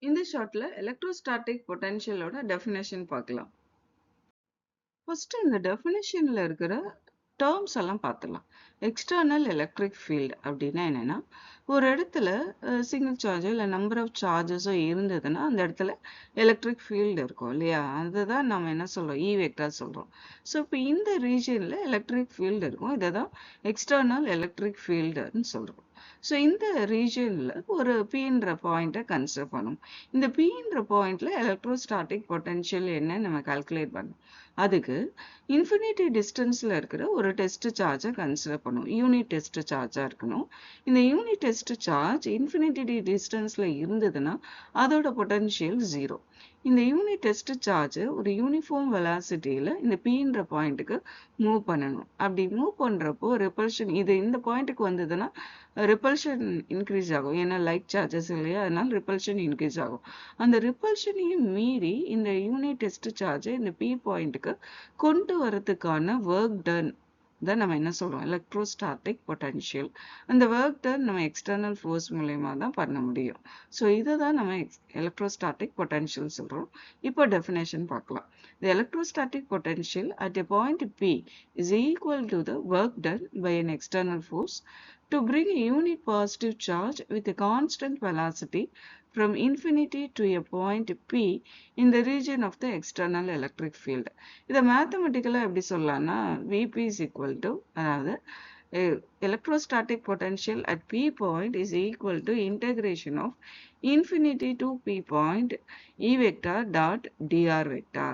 இந்த ஷார்ட்ல electrostatic பொட்டன்ஷியலோட definition பார்க்கலாம். First இந்த டெஃபினேஷன்ல இருக்கிற டேர்ம்ஸ் எல்லாம் பார்த்துடலாம். எக்ஸ்டர்னல் எலக்ட்ரிக் ஃபீல்டு அப்படின்னா என்னன்னா, ஒரு இடத்துல சிங்கிள் சார்ஜோ இல்லை நம்பர் ஆஃப் சார்ஜஸோ இருந்ததுன்னா அந்த இடத்துல எலக்ட்ரிக் ஃபீல்டு இருக்கும் இல்லையா? அதுதான் நம்ம என்ன சொல்றோம், இ வெக்டார் சொல்றோம். ஸோ இப்போ இந்த ரீஜியன்ல எலக்ட்ரிக் ஃபீல்டு இருக்கும். இதை தான் எக்ஸ்டர்னல் எலக்ட்ரிக் ஃபீல்டுன்னு சொல்றோம். ஸோ இந்த ரீஜியன்ல ஒரு பின்ற பாயிண்ட்டை கன்சிடர் பண்ணும். இந்த பின்ற பாயிண்ட்ல எலக்ட்ரோஸ்டாட்டிக் பொட்டன்ஷியல் என்னன்னு நம்ம கால்குலேட் பண்ணணும். அதுக்கு இன்ஃபினிட்டி டிஸ்டன்ஸ்ல இருக்கிற ஒரு டெஸ்ட் சார்ஜை கன்சிடர் பண்ணும். யூனிட் டெஸ்ட் சார்ஜா இருக்கணும். இந்த யூனிட் டெஸ்ட் சார்ஜ் இன்ஃபினிட்டி டிஸ்டன்ஸ்ல இருந்ததுன்னா அதோட பொட்டன்ஷியல் 0. இந்த யூனிட் டெஸ்ட் சார்ஜ் ஒரு யூனிஃபார்ம் வெலாசிட்டியில இந்த பீன்ற பாயிண்ட்டுக்கு மூவ் பண்ணணும். அப்படி மூவ் பண்றப்போ ரிப்பல்ஷன் இது இந்த பாயிண்ட்டுக்கு வந்ததுன்னா ரிப்பல்ஷன் இன்க்ரீஸ் ஆகும். ஏன்னா லைட் சார்ஜஸ் இல்லையா, அதனால ரிப்பல்ஷன் இன்க்ரீஸ் ஆகும். அந்த ரிப்பல்ஷனையும் மீறி இந்த யூனிட் டெஸ்ட் சார்ஜை இந்த பி பாயிண்ட்டுக்கு கொண்டு வரதுக்கான ஒர்க் டன் தான் நம்ம என்ன சொல்றோம், எலக்ட்ரோஸ்டாட்டிக் பொட்டன்ஷியல். அந்த ஒர்க் டன் நம்ம எக்ஸ்டர்னல் ஃபோர்ஸ் மூலயமா தான் பண்ண முடியும். ஸோ இதை தான் நம்ம எலக்ட்ரோஸ்டாட்டிக் பொட்டன்ஷியல் சொல்றோம். இப்போ டெஃபினேஷன் பார்க்கலாம். The electrostatic potential at a point P is equal to the work done by an external force to bring a unit positive charge with a constant velocity from infinity to a point P in the region of the external electric field. இதை மேத்தமெட்டிக்கலாக எப்படி சொல்லலாம்னா, Vp is equal to, அதாவது electrostatic potential at P point is equal to integration of infinity to P point E vector dot dr vector.